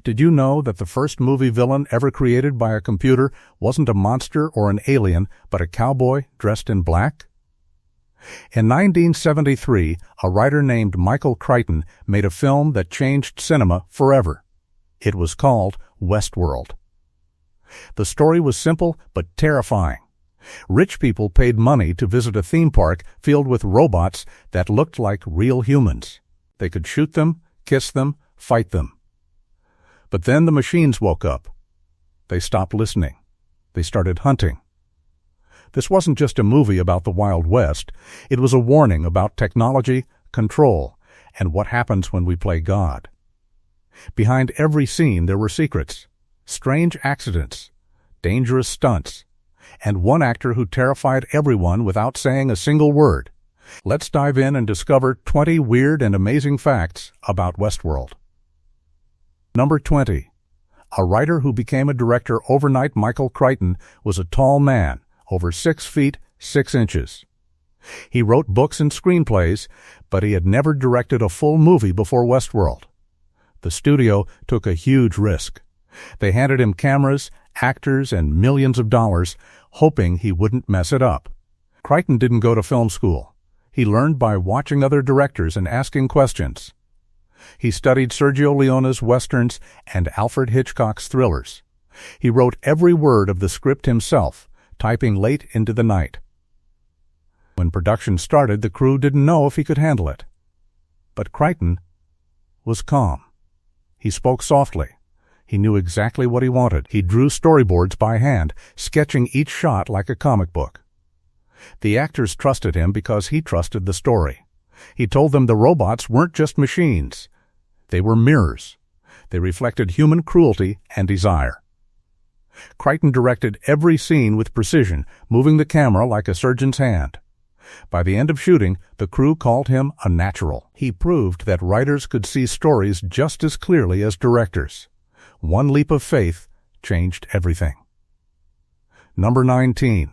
Did you know that the first movie villain ever created by a computer wasn't a monster or an alien, but a cowboy dressed in black? In 1973, a writer named Michael Crichton made a film that changed cinema forever. It was called Westworld. The story was simple but terrifying. Rich people paid money to visit a theme park filled with robots that looked like real humans. They could shoot them, kiss them, fight them. But then the machines woke up. They stopped listening. They started hunting. This wasn't just a movie about the Wild West. It was a warning about technology, control, and what happens when we play God. Behind every scene there were secrets, strange accidents, dangerous stunts, and one actor who terrified everyone without saying a single word. Let's dive in and discover 20 weird and amazing facts about Westworld. Number 20. A writer who became a director overnight. Michael Crichton was a tall man, over 6 feet 6 inches. He wrote books and screenplays, but he had never directed a full movie before Westworld. The studio took a huge risk. They handed him cameras, actors, and millions of dollars, hoping he wouldn't mess it up. Crichton didn't go to film school. He learned by watching other directors and asking questions. He studied Sergio Leone's westerns and Alfred Hitchcock's thrillers. He wrote every word of the script himself, typing late into the night. When production started, the crew didn't know if he could handle it. But Crichton was calm. He spoke softly. He knew exactly what he wanted. He drew storyboards by hand, sketching each shot like a comic book. The actors trusted him because he trusted the story. He told them the robots weren't just machines. They were mirrors. They reflected human cruelty and desire. Crichton directed every scene with precision, moving the camera like a surgeon's hand. By the end of shooting, the crew called him a natural. He proved that writers could see stories just as clearly as directors. One leap of faith changed everything. Number 19.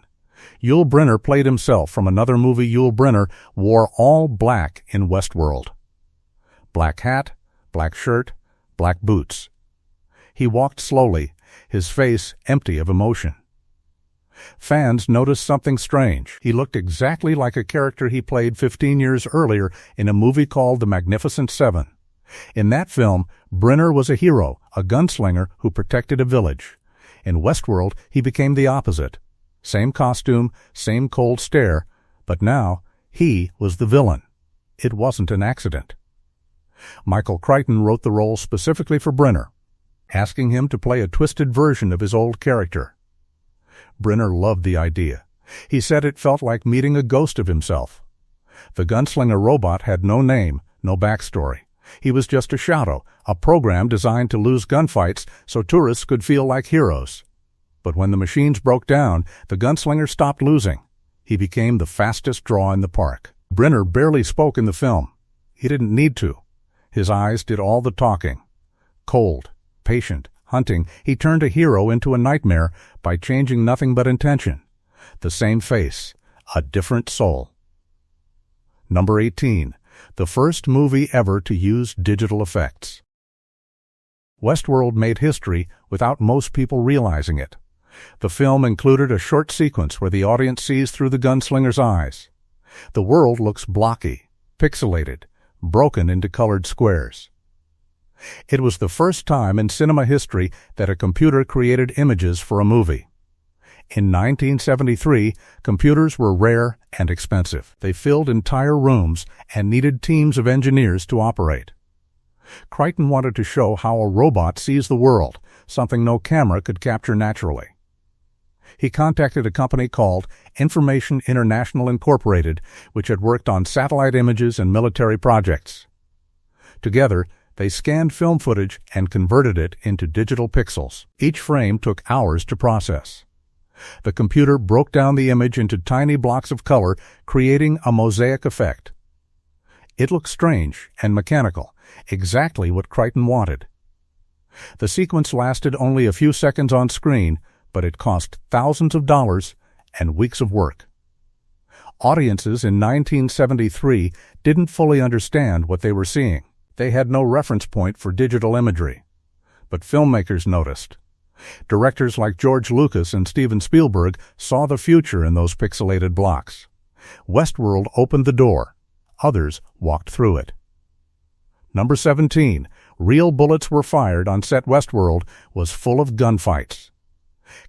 Yul Brynner played himself from another movie. Yul Brynner wore all black in Westworld. Black hat, black shirt, black boots. He walked slowly, his face empty of emotion. Fans noticed something strange. He looked exactly like a character he played 15 years earlier in a movie called The Magnificent Seven. In that film, Brynner was a hero, a gunslinger who protected a village. In Westworld, he became the opposite. Same costume, same cold stare, but now he was the villain. It wasn't an accident. Michael Crichton wrote the role specifically for Brynner, asking him to play a twisted version of his old character. Brynner loved the idea. He said it felt like meeting a ghost of himself. The gunslinger robot had no name, no backstory. He was just a shadow, a program designed to lose gunfights so tourists could feel like heroes. But when the machines broke down, the gunslinger stopped losing. He became the fastest draw in the park. Brynner barely spoke in the film. He didn't need to. His eyes did all the talking. Cold, patient, hunting, he turned a hero into a nightmare by changing nothing but intention. The same face, a different soul. Number 18. The first movie ever to use digital effects. Westworld made history without most people realizing it. The film included a short sequence where the audience sees through the gunslinger's eyes. The world looks blocky, pixelated, broken into colored squares. It was the first time in cinema history that a computer created images for a movie. In 1973, computers were rare and expensive. They filled entire rooms and needed teams of engineers to operate. Crichton wanted to show how a robot sees the world, something no camera could capture naturally. He contacted a company called Information International Incorporated, which had worked on satellite images and military projects. Together, they scanned film footage and converted it into digital pixels. Each frame took hours to process. The computer broke down the image into tiny blocks of color, creating a mosaic effect. It looked strange and mechanical, exactly what Crichton wanted. The sequence lasted only a few seconds on screen, but it cost thousands of dollars and weeks of work. Audiences in 1973 didn't fully understand what they were seeing. They had no reference point for digital imagery. but filmmakers noticed. Directors like George Lucas and Steven Spielberg saw the future in those pixelated blocks. Westworld opened the door. Others walked through it. Number 17. Real bullets were fired on set. Westworld was full of gunfights.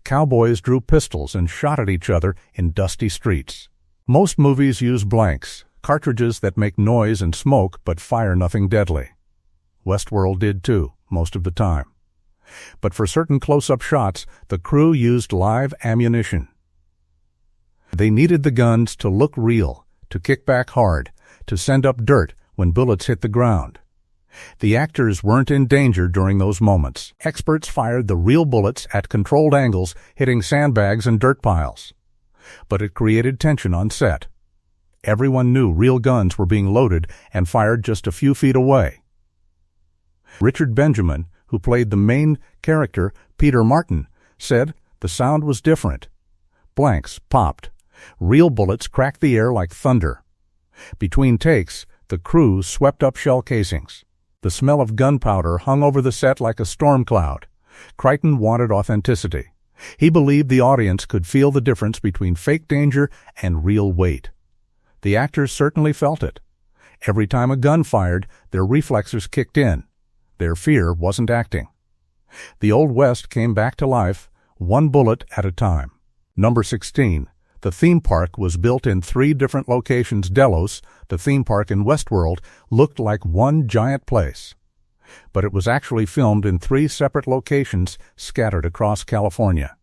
Cowboys drew pistols and shot at each other in dusty streets. Most movies use blanks, cartridges that make noise and smoke but fire nothing deadly. Westworld did too, most of the time. But for certain close-up shots, the crew used live ammunition. They needed the guns to look real, to kick back hard, to send up dirt when bullets hit the ground. The actors weren't in danger during those moments. Experts fired the real bullets at controlled angles, hitting sandbags and dirt piles. But it created tension on set. Everyone knew real guns were being loaded and fired just a few feet away. Richard Benjamin, who played the main character, Peter Martin, said the sound was different. Blanks popped. Real bullets cracked the air like thunder. Between takes, the crew swept up shell casings. The smell of gunpowder hung over the set like a storm cloud. Crichton wanted authenticity. He believed the audience could feel the difference between fake danger and real weight. The actors certainly felt it. Every time a gun fired, their reflexes kicked in. Their fear wasn't acting. The Old West came back to life, one bullet at a time. Number 16. The theme park was built in 3 different locations. Delos, the theme park in Westworld, looked like one giant place. But it was actually filmed in 3 separate locations scattered across California.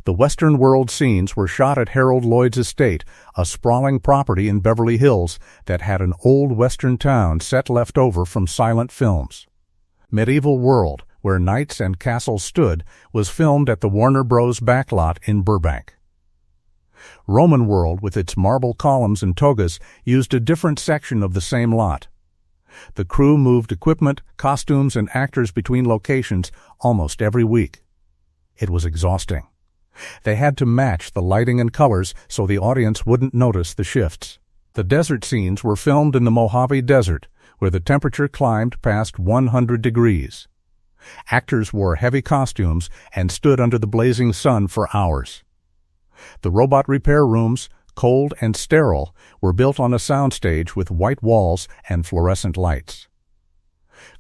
The Western World scenes were shot at Harold Lloyd's estate, a sprawling property in Beverly Hills that had an old Western town set left over from silent films. Medieval World, where knights and castles stood, was filmed at the Warner Bros. Backlot in Burbank. Roman World, with its marble columns and togas, used a different section of the same lot. The crew moved equipment, costumes, and actors between locations almost every week. It was exhausting. They had to match the lighting and colors so the audience wouldn't notice the shifts. The desert scenes were filmed in the Mojave Desert, where the temperature climbed past 100 degrees. Actors wore heavy costumes and stood under the blazing sun for hours. The robot repair rooms, cold and sterile, were built on a soundstage with white walls and fluorescent lights.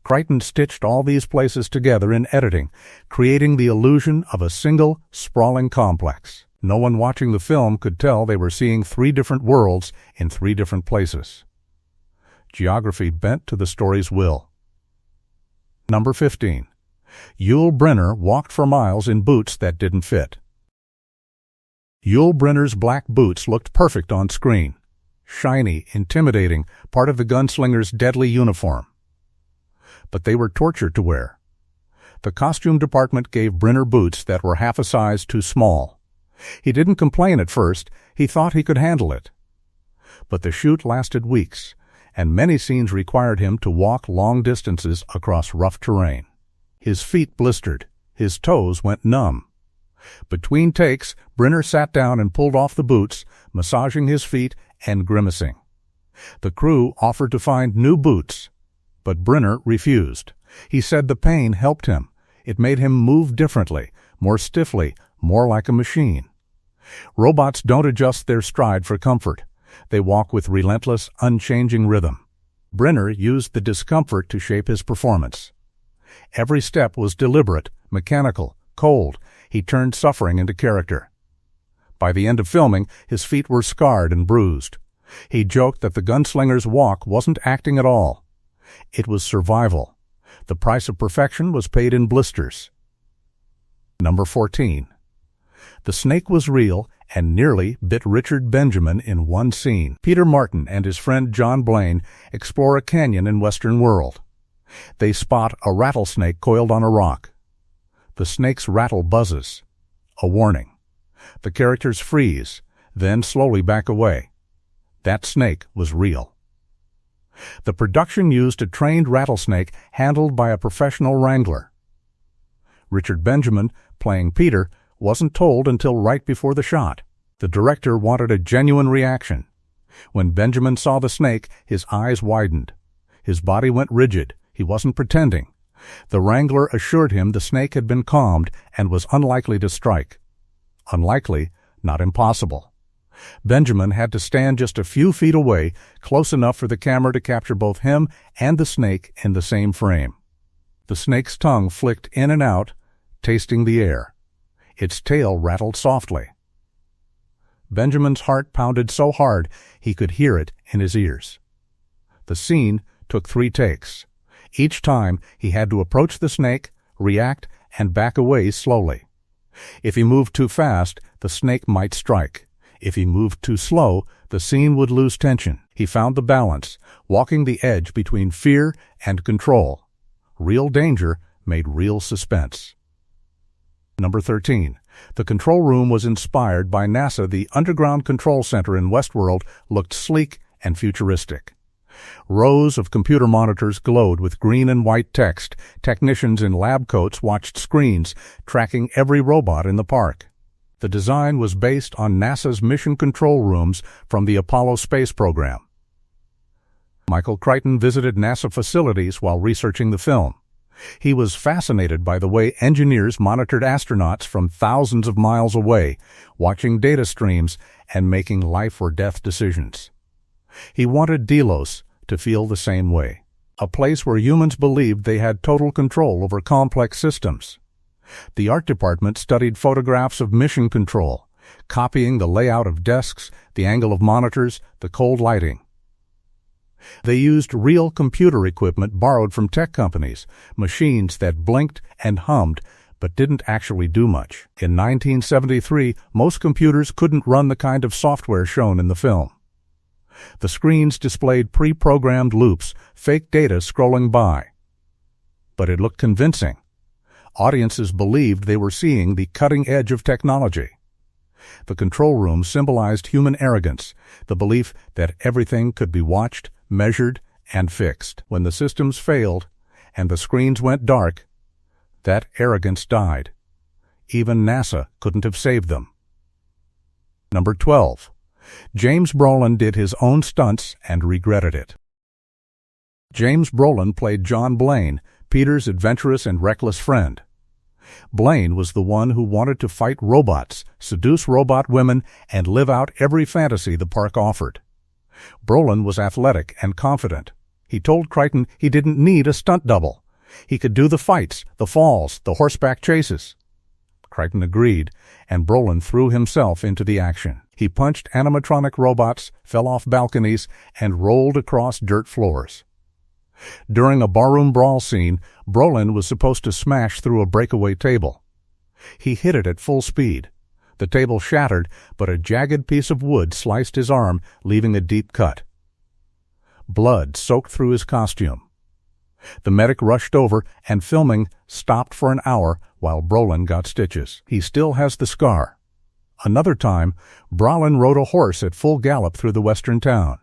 Crichton stitched all these places together in editing, creating the illusion of a single, sprawling complex. No one watching the film could tell they were seeing 3 different worlds in 3 different places. Geography bent to the story's will. Number 15. Yul Brynner walked for miles in boots that didn't fit. Yul Brynner's black boots looked perfect on screen. Shiny, intimidating, part of the gunslinger's deadly uniform. But they were torture to wear. The costume department gave Brynner boots that were half a size too small. He didn't complain at first. He thought he could handle it. But the shoot lasted weeks, and many scenes required him to walk long distances across rough terrain. His feet blistered. His toes went numb. Between takes, Brynner sat down and pulled off the boots, massaging his feet and grimacing. The crew offered to find new boots, but Brynner refused. He said the pain helped him. It made him move differently, more stiffly, more like a machine. Robots don't adjust their stride for comfort. They walk with relentless, unchanging rhythm. Brynner used the discomfort to shape his performance. Every step was deliberate, mechanical, cold. He turned suffering into character. By the end of filming, his feet were scarred and bruised. He joked that the gunslinger's walk wasn't acting at all. It was survival. The price of perfection was paid in blisters. Number 14. The snake was real and nearly bit Richard Benjamin in one scene. Peter Martin and his friend John Blaine explore a canyon in Western World. They spot a rattlesnake coiled on a rock. The snake's rattle buzzes. A warning. The characters freeze, then slowly back away. That snake was real. The production used a trained rattlesnake handled by a professional wrangler. Richard Benjamin, playing Peter, wasn't told until right before the shot. The director wanted a genuine reaction. When Benjamin saw the snake, his eyes widened. His body went rigid. He wasn't pretending. The wrangler assured him the snake had been calmed and was unlikely to strike. Unlikely, not impossible. Benjamin had to stand just a few feet away, close enough for the camera to capture both him and the snake in the same frame. The snake's tongue flicked in and out, tasting the air. Its tail rattled softly. Benjamin's heart pounded so hard he could hear it in his ears. The scene took 3 takes. Each time he had to approach the snake, react, and back away slowly. If he moved too fast, the snake might strike. If he moved too slow, the scene would lose tension. He found the balance, walking the edge between fear and control. Real danger made real suspense. Number 13. The control room was inspired by NASA. The underground control center in Westworld looked sleek and futuristic. Rows of computer monitors glowed with green and white text. Technicians in lab coats watched screens, tracking every robot in the park. The design was based on NASA's mission control rooms from the Apollo space program. Michael Crichton visited NASA facilities while researching the film. He was fascinated by the way engineers monitored astronauts from thousands of miles away, watching data streams and making life-or-death decisions. He wanted Delos to feel the same way, a place where humans believed they had total control over complex systems. The art department studied photographs of mission control, copying the layout of desks, the angle of monitors, the cold lighting. They used real computer equipment borrowed from tech companies, machines that blinked and hummed but didn't actually do much. In 1973, most computers couldn't run the kind of software shown in the film. The screens displayed pre-programmed loops, fake data scrolling by. But it looked convincing. Audiences believed they were seeing the cutting edge of technology. The control room symbolized human arrogance, the belief that everything could be watched, measured, and fixed. When the systems failed and the screens went dark, that arrogance died. Even NASA couldn't have saved them. Number 12. James Brolin did his own stunts and regretted it. James Brolin played John Blaine, Peter's adventurous and reckless friend. Blaine was the one who wanted to fight robots, seduce robot women, and live out every fantasy the park offered. Brolin was athletic and confident. He told Crichton he didn't need a stunt double. He could do the fights, the falls, the horseback chases. Crichton agreed, and Brolin threw himself into the action. He punched animatronic robots, fell off balconies, and rolled across dirt floors. During a barroom brawl scene, Brolin was supposed to smash through a breakaway table. He hit it at full speed. The table shattered, but a jagged piece of wood sliced his arm, leaving a deep cut. Blood soaked through his costume. The medic rushed over, and filming stopped for an hour while Brolin got stitches. He still has the scar. Another time, Brolin rode a horse at full gallop through the western town.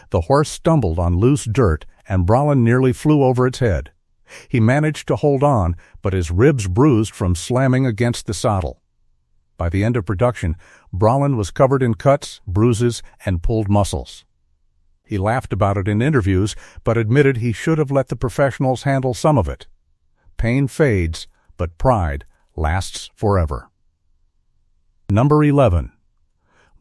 The horse stumbled on loose dirt, and Brolin nearly flew over its head. He managed to hold on, but his ribs bruised from slamming against the saddle. By the end of production, Brolin was covered in cuts, bruises, and pulled muscles. He laughed about it in interviews, but admitted he should have let the professionals handle some of it. Pain fades, but pride lasts forever. Number 11.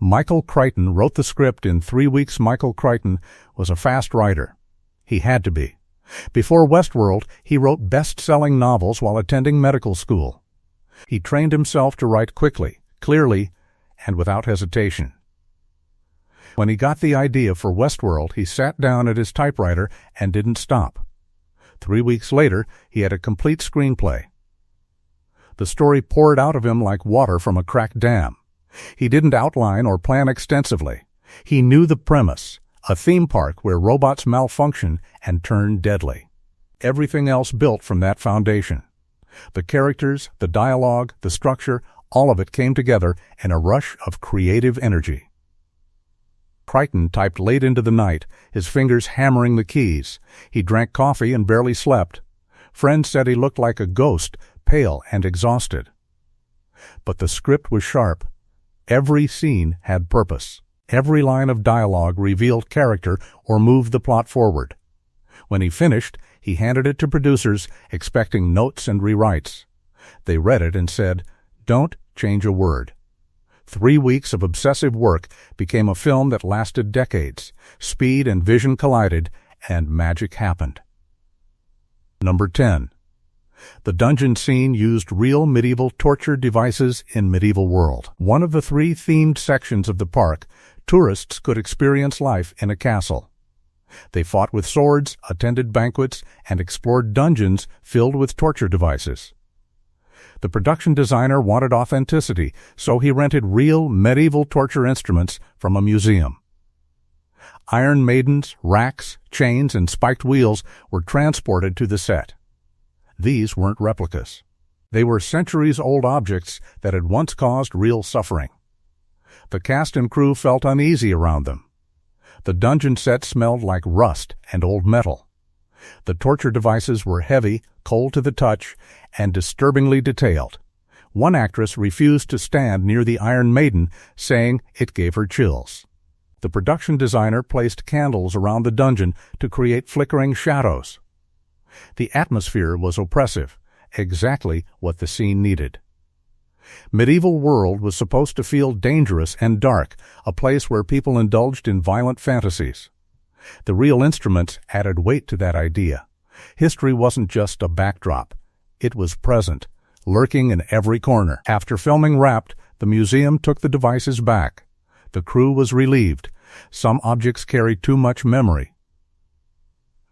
Michael Crichton wrote the script in 3 weeks. Michael Crichton was a fast writer. He had to be. Before Westworld, he wrote best-selling novels while attending medical school. He trained himself to write quickly, clearly, and without hesitation. When he got the idea for Westworld, he sat down at his typewriter and didn't stop. 3 weeks later, he had a complete screenplay. The story poured out of him like water from a cracked dam. He didn't outline or plan extensively. He knew the premise, a theme park where robots malfunction and turn deadly. Everything else built from that foundation. The characters, the dialogue, the structure, all of it came together in a rush of creative energy. Crichton typed late into the night, his fingers hammering the keys. He drank coffee and barely slept. Friends said he looked like a ghost, pale and exhausted. But the script was sharp. Every scene had purpose. Every line of dialogue revealed character or moved the plot forward. When he finished, He handed it to producers, expecting notes and rewrites. They read it and said, "Don't change a word." 3 weeks of obsessive work became a film that lasted decades. Speed and vision collided, and magic happened. Number 10. The dungeon scene used real medieval torture devices in medieval world. One of the 3 themed sections of the park, tourists could experience life in a castle. They fought with swords, attended banquets, and explored dungeons filled with torture devices. The production designer wanted authenticity, so he rented real medieval torture instruments from a museum. Iron maidens, racks, chains, and spiked wheels were transported to the set. These weren't replicas. They were centuries-old objects that had once caused real suffering. The cast and crew felt uneasy around them. The dungeon set smelled like rust and old metal. The torture devices were heavy, cold to the touch, and disturbingly detailed. One actress refused to stand near the Iron Maiden, saying it gave her chills. The production designer placed candles around the dungeon to create flickering shadows. The atmosphere was oppressive, exactly what the scene needed. Medieval world was supposed to feel dangerous and dark, a place where people indulged in violent fantasies. The real instruments added weight to that idea. History wasn't just a backdrop. It was present, lurking in every corner. After filming wrapped, the museum took the devices back. The crew was relieved. Some objects carried too much memory.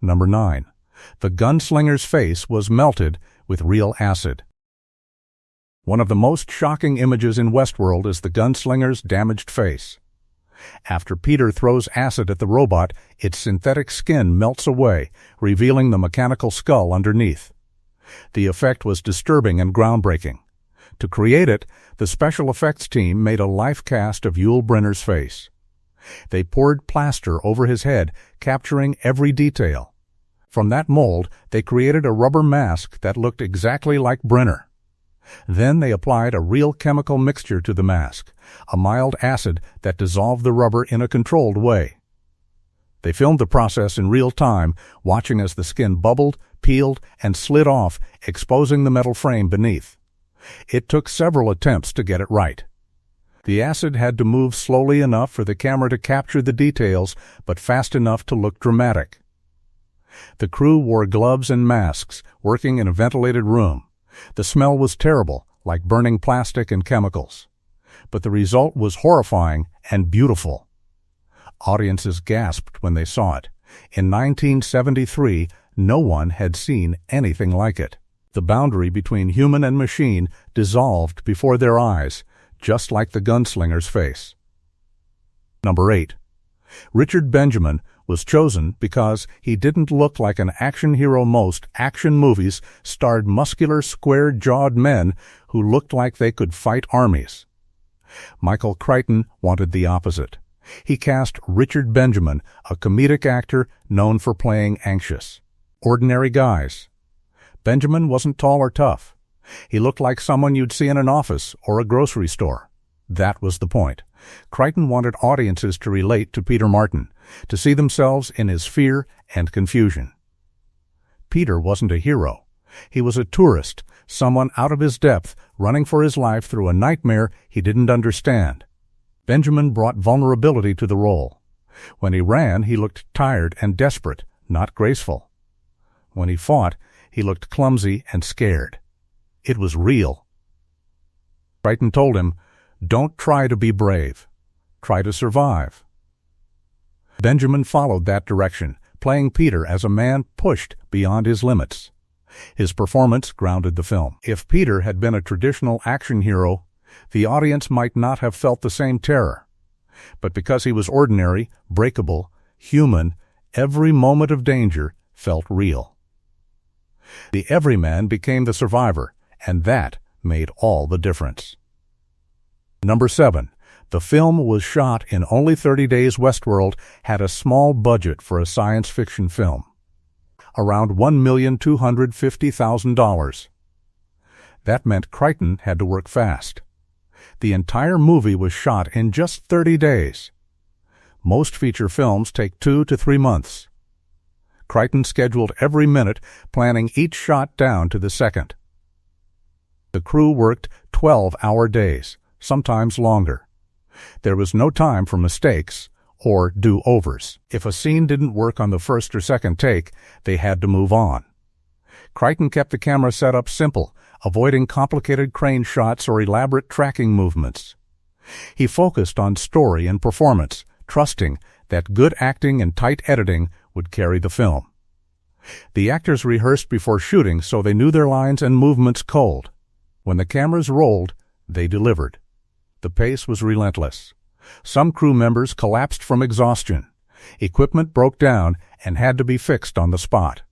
Number 9. The gunslinger's face was melted with real acid. One of the most shocking images in Westworld is the gunslinger's damaged face. After Peter throws acid at the robot, its synthetic skin melts away, revealing the mechanical skull underneath. The effect was disturbing and groundbreaking. To create it, the special effects team made a life cast of Yul Brynner's face. They poured plaster over his head, capturing every detail. From that mold, they created a rubber mask that looked exactly like Brynner. Then they applied a real chemical mixture to the mask, a mild acid that dissolved the rubber in a controlled way. They filmed the process in real time, watching as the skin bubbled, peeled, and slid off, exposing the metal frame beneath. It took several attempts to get it right. The acid had to move slowly enough for the camera to capture the details, but fast enough to look dramatic. The crew wore gloves and masks, working in a ventilated room. The smell was terrible, like burning plastic and chemicals. But the result was horrifying and beautiful. Audiences gasped when they saw it. In 1973, no one had seen anything like it. The boundary between human and machine dissolved before their eyes, just like the gunslinger's face. Number 8. Richard Benjamin was chosen because he didn't look like an action hero. Most action movies starred muscular, square-jawed men who looked like they could fight armies. Michael Crichton wanted the opposite. He cast Richard Benjamin, a comedic actor known for playing anxious. Ordinary guys. Benjamin wasn't tall or tough. He looked like someone you'd see in an office or a grocery store. That was the point. Crichton wanted audiences to relate to Peter Martin, to see themselves in his fear and confusion. Peter wasn't a hero. He was a tourist, someone out of his depth, running for his life through a nightmare he didn't understand. Benjamin brought vulnerability to the role. When he ran, he looked tired and desperate, not graceful. When he fought, he looked clumsy and scared. It was real. Crichton told him, "Don't try to be brave. Try to survive." Benjamin followed that direction, playing Peter as a man pushed beyond his limits. His performance grounded the film. If Peter had been a traditional action hero, the audience might not have felt the same terror. But because he was ordinary, breakable, human, every moment of danger felt real. The everyman became the survivor, and that made all the difference. Number 7. The film was shot in only 30 days. Westworld had a small budget for a science fiction film, around $1,250,000. That meant Crichton had to work fast. The entire movie was shot in just 30 days. Most feature films take 2 to 3 months. Crichton scheduled every minute, planning each shot down to the second. The crew worked 12-hour days, sometimes longer. There was no time for mistakes or do-overs. If a scene didn't work on the first or second take, they had to move on. Crichton kept the camera setup simple, avoiding complicated crane shots or elaborate tracking movements. He focused on story and performance, trusting that good acting and tight editing would carry the film. The actors rehearsed before shooting so they knew their lines and movements cold. When the cameras rolled, they delivered. The pace was relentless. Some crew members collapsed from exhaustion. Equipment broke down and had to be fixed on the spot.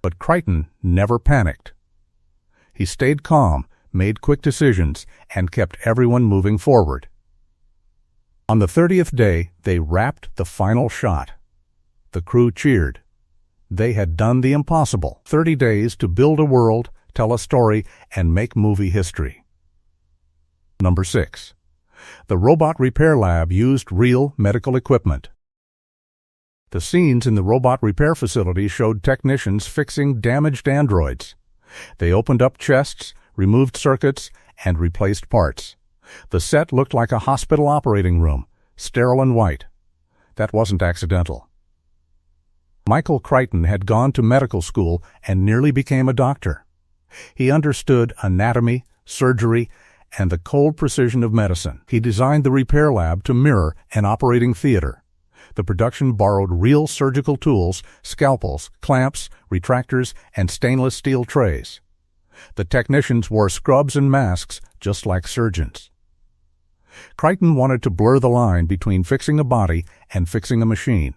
But Crichton never panicked. He stayed calm, made quick decisions, and kept everyone moving forward. On the 30th day, they wrapped the final shot. The crew cheered. They had done the impossible. 30 days to build a world, tell a story, and make movie history. Number 6. The robot repair lab used real medical equipment. The scenes in the robot repair facility showed technicians fixing damaged androids. They opened up chests, removed circuits, and replaced parts. The set looked like a hospital operating room, sterile and white. That wasn't accidental. Michael Crichton had gone to medical school and nearly became a doctor. He understood anatomy, surgery, and the cold precision of medicine. He designed the repair lab to mirror an operating theater. The production borrowed real surgical tools, scalpels, clamps, retractors, and stainless steel trays. The technicians wore scrubs and masks just like surgeons. Crichton wanted to blur the line between fixing a body and fixing a machine.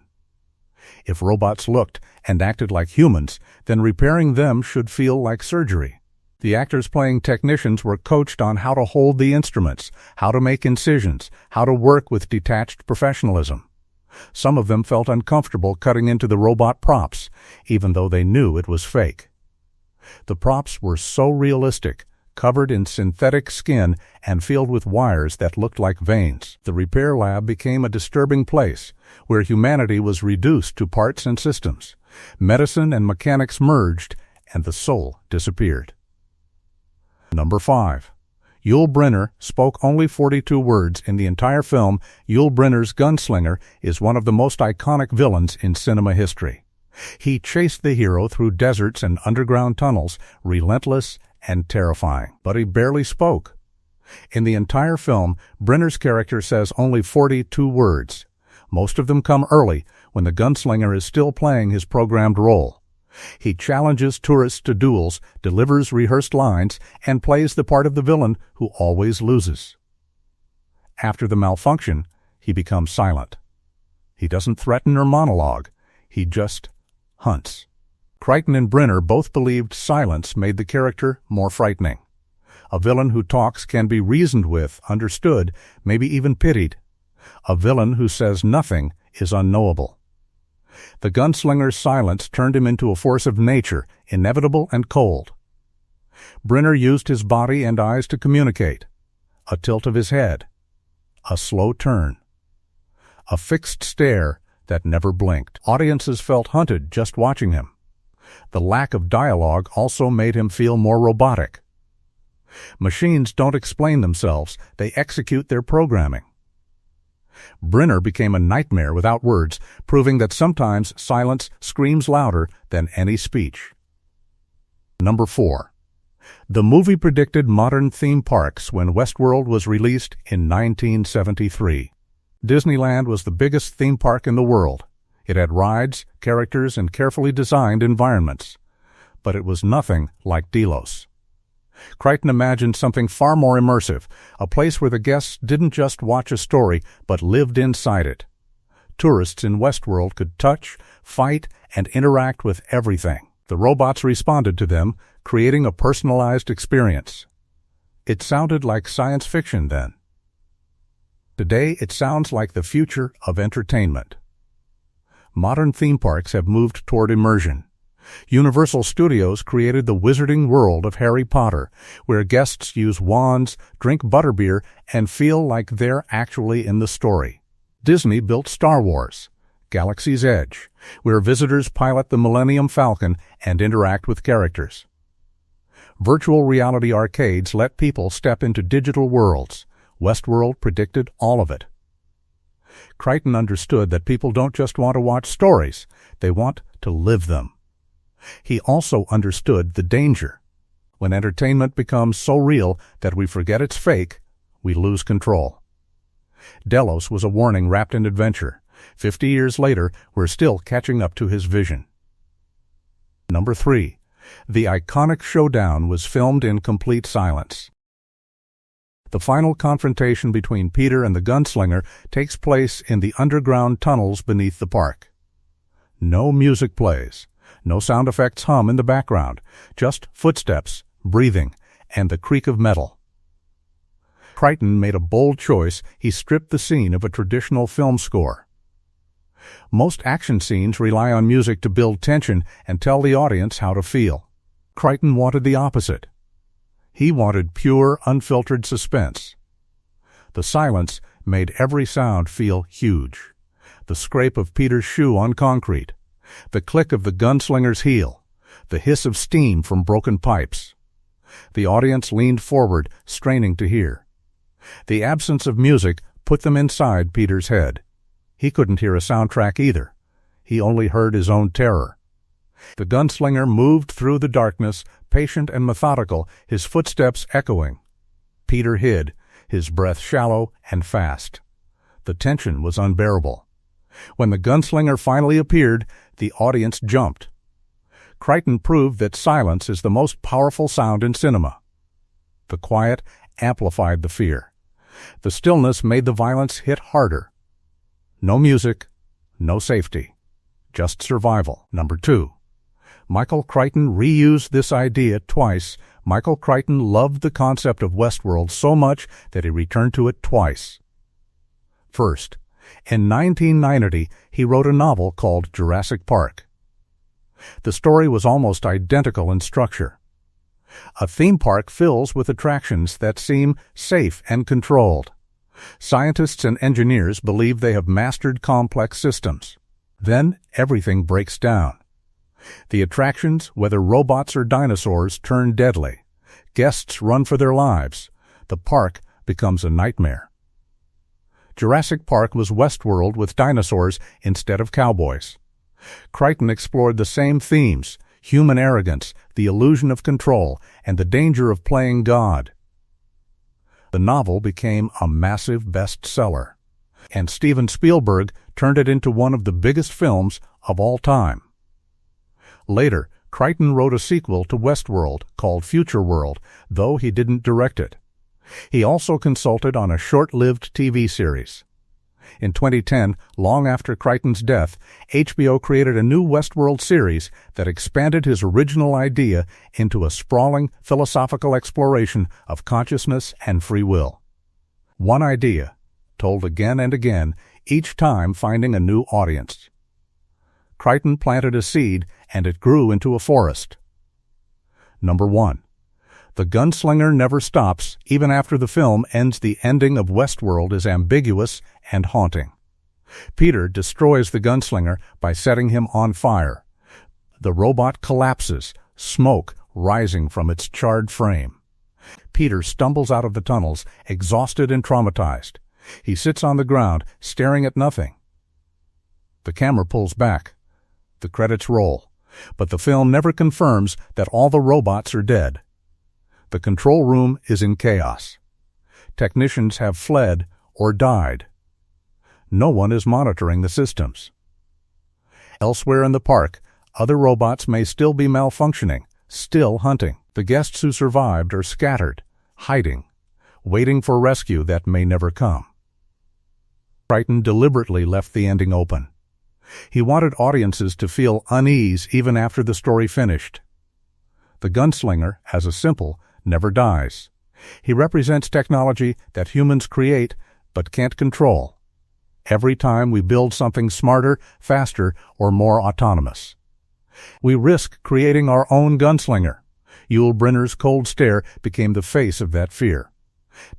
If robots looked and acted like humans, then repairing them should feel like surgery. The actors playing technicians were coached on how to hold the instruments, how to make incisions, how to work with detached professionalism. Some of them felt uncomfortable cutting into the robot props, even though they knew it was fake. The props were so realistic, covered in synthetic skin and filled with wires that looked like veins. The repair lab became a disturbing place, where humanity was reduced to parts and systems. Medicine and mechanics merged, and the soul disappeared. Number 5. Yul Brynner spoke only 42 words in the entire film. Yul Brynner's gunslinger is one of the most iconic villains in cinema history. He chased the hero through deserts and underground tunnels, relentless and terrifying. But he barely spoke. In the entire film, Brynner's character says only 42 words. Most of them come early, when the gunslinger is still playing his programmed role. He challenges tourists to duels, delivers rehearsed lines, and plays the part of the villain who always loses. After the malfunction, he becomes silent. He doesn't threaten or monologue. He just hunts. Crichton and Brynner both believed silence made the character more frightening. A villain who talks can be reasoned with, understood, maybe even pitied. A villain who says nothing is unknowable. The gunslinger's silence turned him into a force of nature, inevitable and cold. Brynner used his body and eyes to communicate. A tilt of his head. A slow turn. A fixed stare that never blinked. Audiences felt hunted just watching him. The lack of dialogue also made him feel more robotic. Machines don't explain themselves, they execute their programming. Brynner became a nightmare without words, proving that sometimes silence screams louder than any speech. Number 4. The movie predicted modern theme parks when Westworld was released in 1973. Disneyland was the biggest theme park in the world. It had rides, characters, and carefully designed environments. But it was nothing like Delos. Crichton imagined something far more immersive, a place where the guests didn't just watch a story, but lived inside it. Tourists in Westworld could touch, fight, and interact with everything. The robots responded to them, creating a personalized experience. It sounded like science fiction then. Today, it sounds like the future of entertainment. Modern theme parks have moved toward immersion. Universal Studios created the wizarding world of Harry Potter, where guests use wands, drink butterbeer, and feel like they're actually in the story. Disney built Star Wars. Galaxy's Edge, where visitors pilot the Millennium Falcon and interact with characters. Virtual reality arcades let people step into digital worlds. Westworld predicted all of it. Crichton understood that people don't just want to watch stories, they want to live them. He also understood the danger. When entertainment becomes so real that we forget it's fake, we lose control. Delos was a warning wrapped in adventure. 50 years later, we're still catching up to his vision. Number 3. The iconic showdown was filmed in complete silence. The final confrontation between Peter and the gunslinger takes place in the underground tunnels beneath the park. No music plays, no sound effects hum in the background, just footsteps, breathing, and the creak of metal. Crichton made a bold choice. He stripped the scene of a traditional film score. Most action scenes rely on music to build tension and tell the audience how to feel. Crichton wanted the opposite. He wanted pure, unfiltered suspense. The silence made every sound feel huge. The scrape of Peter's shoe on concrete, the click of the gunslinger's heel, the hiss of steam from broken pipes. The audience leaned forward, straining to hear. The absence of music put them inside Peter's head. He couldn't hear a soundtrack either. He only heard his own terror. The gunslinger moved through the darkness, patient and methodical, his footsteps echoing. Peter hid, his breath shallow and fast. The tension was unbearable. When the gunslinger finally appeared, the audience jumped. Crichton proved that silence is the most powerful sound in cinema. The quiet amplified the fear. The stillness made the violence hit harder. No music, no safety, just survival. Number 2. Michael Crichton reused this idea twice. Michael Crichton loved the concept of Westworld so much that he returned to it twice. First, in 1990, he wrote a novel called Jurassic Park. The story was almost identical in structure. A theme park fills with attractions that seem safe and controlled. Scientists and engineers believe they have mastered complex systems. Then everything breaks down. The attractions, whether robots or dinosaurs, turn deadly. Guests run for their lives. The park becomes a nightmare. Jurassic Park was Westworld with dinosaurs instead of cowboys. Crichton explored the same themes: human arrogance, the illusion of control, and the danger of playing God. The novel became a massive bestseller, and Steven Spielberg turned it into one of the biggest films of all time. Later, Crichton wrote a sequel to Westworld called Future World, though he didn't direct it. He also consulted on a short-lived TV series. In 2010, long after Crichton's death, HBO created a new Westworld series that expanded his original idea into a sprawling philosophical exploration of consciousness and free will. One idea, told again and again, each time finding a new audience. Crichton planted a seed, and it grew into a forest. Number 1. The gunslinger never stops. Even after the film ends, the ending of Westworld is ambiguous and haunting. Peter destroys the gunslinger by setting him on fire. The robot collapses, smoke rising from its charred frame. Peter stumbles out of the tunnels, exhausted and traumatized. He sits on the ground, staring at nothing. The camera pulls back. The credits roll. But the film never confirms that all the robots are dead. The control room is in chaos. Technicians have fled or died. No one is monitoring the systems. Elsewhere in the park, other robots may still be malfunctioning, still hunting. The guests who survived are scattered, hiding, waiting for rescue that may never come. Crichton deliberately left the ending open. He wanted audiences to feel unease even after the story finished. The gunslinger, as a symbol, never dies. He represents technology that humans create but can't control. Every time we build something smarter, faster, or more autonomous, we risk creating our own gunslinger. Yul Brynner's cold stare became the face of that fear.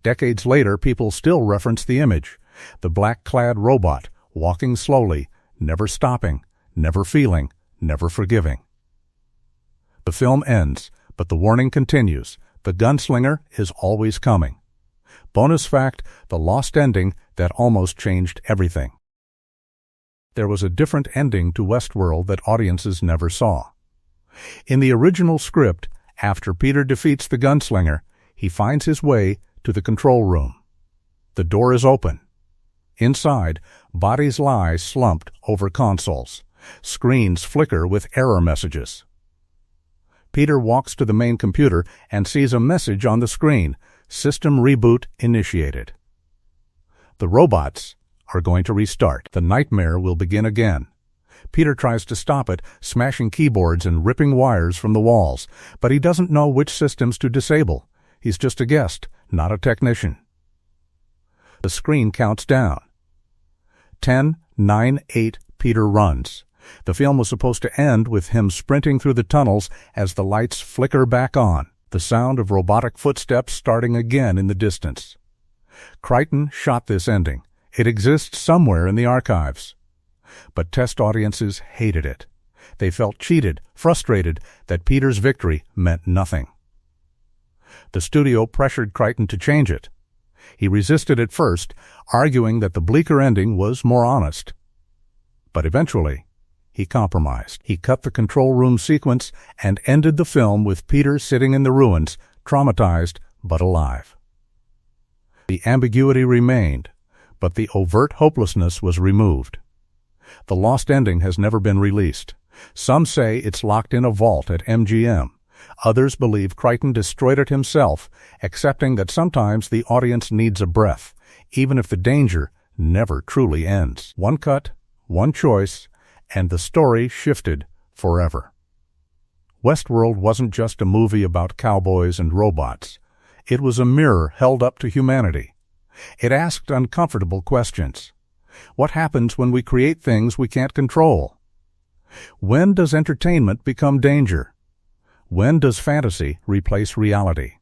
Decades later, people still reference the image: the black-clad robot, walking slowly, never stopping, never feeling, never forgiving. The film ends, but the warning continues. The gunslinger is always coming. Bonus fact, the lost ending that almost changed everything. There was a different ending to Westworld that audiences never saw. In the original script, after Peter defeats the gunslinger, he finds his way to the control room. The door is open. Inside, bodies lie slumped over consoles. Screens flicker with error messages. Peter walks to the main computer and sees a message on the screen: System reboot initiated. The robots are going to restart. The nightmare will begin again. Peter tries to stop it, smashing keyboards and ripping wires from the walls, but he doesn't know which systems to disable. He's just a guest, not a technician. The screen counts down. 10, 9, 8, Peter runs. The film was supposed to end with him sprinting through the tunnels as the lights flicker back on, the sound of robotic footsteps starting again in the distance. Crichton shot this ending. It exists somewhere in the archives. But test audiences hated it. They felt cheated, frustrated that Peter's victory meant nothing. The studio pressured Crichton to change it. He resisted at first, arguing that the bleaker ending was more honest. But eventually, he compromised. He cut the control room sequence and ended the film with Peter sitting in the ruins, traumatized but alive. The ambiguity remained, but the overt hopelessness was removed. The lost ending has never been released. Some say it's locked in a vault at MGM. Others believe Crichton destroyed it himself, accepting that sometimes the audience needs a breath, even if the danger never truly ends. One cut, one choice, and the story shifted forever. Westworld wasn't just a movie about cowboys and robots. It was a mirror held up to humanity. It asked uncomfortable questions. What happens when we create things we can't control? When does entertainment become danger? When does fantasy replace reality?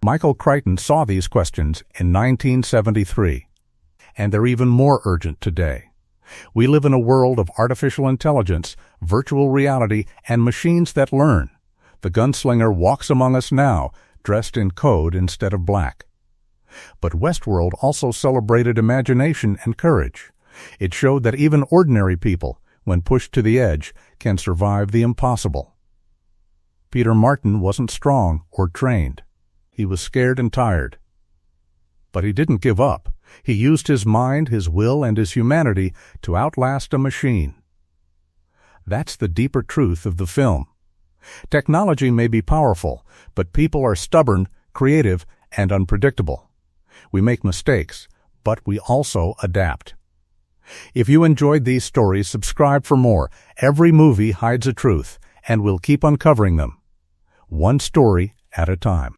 Michael Crichton saw these questions in 1973, and they're even more urgent today. We live in a world of artificial intelligence, virtual reality, and machines that learn. The gunslinger walks among us now, dressed in code instead of black. But Westworld also celebrated imagination and courage. It showed that even ordinary people, when pushed to the edge, can survive the impossible. Peter Martin wasn't strong or trained. He was scared and tired. But he didn't give up. He used his mind, his will, and his humanity to outlast a machine. That's the deeper truth of the film. Technology may be powerful, but people are stubborn, creative, and unpredictable. We make mistakes, but we also adapt. If you enjoyed these stories, subscribe for more. Every movie hides a truth, and we'll keep uncovering them, one story at a time.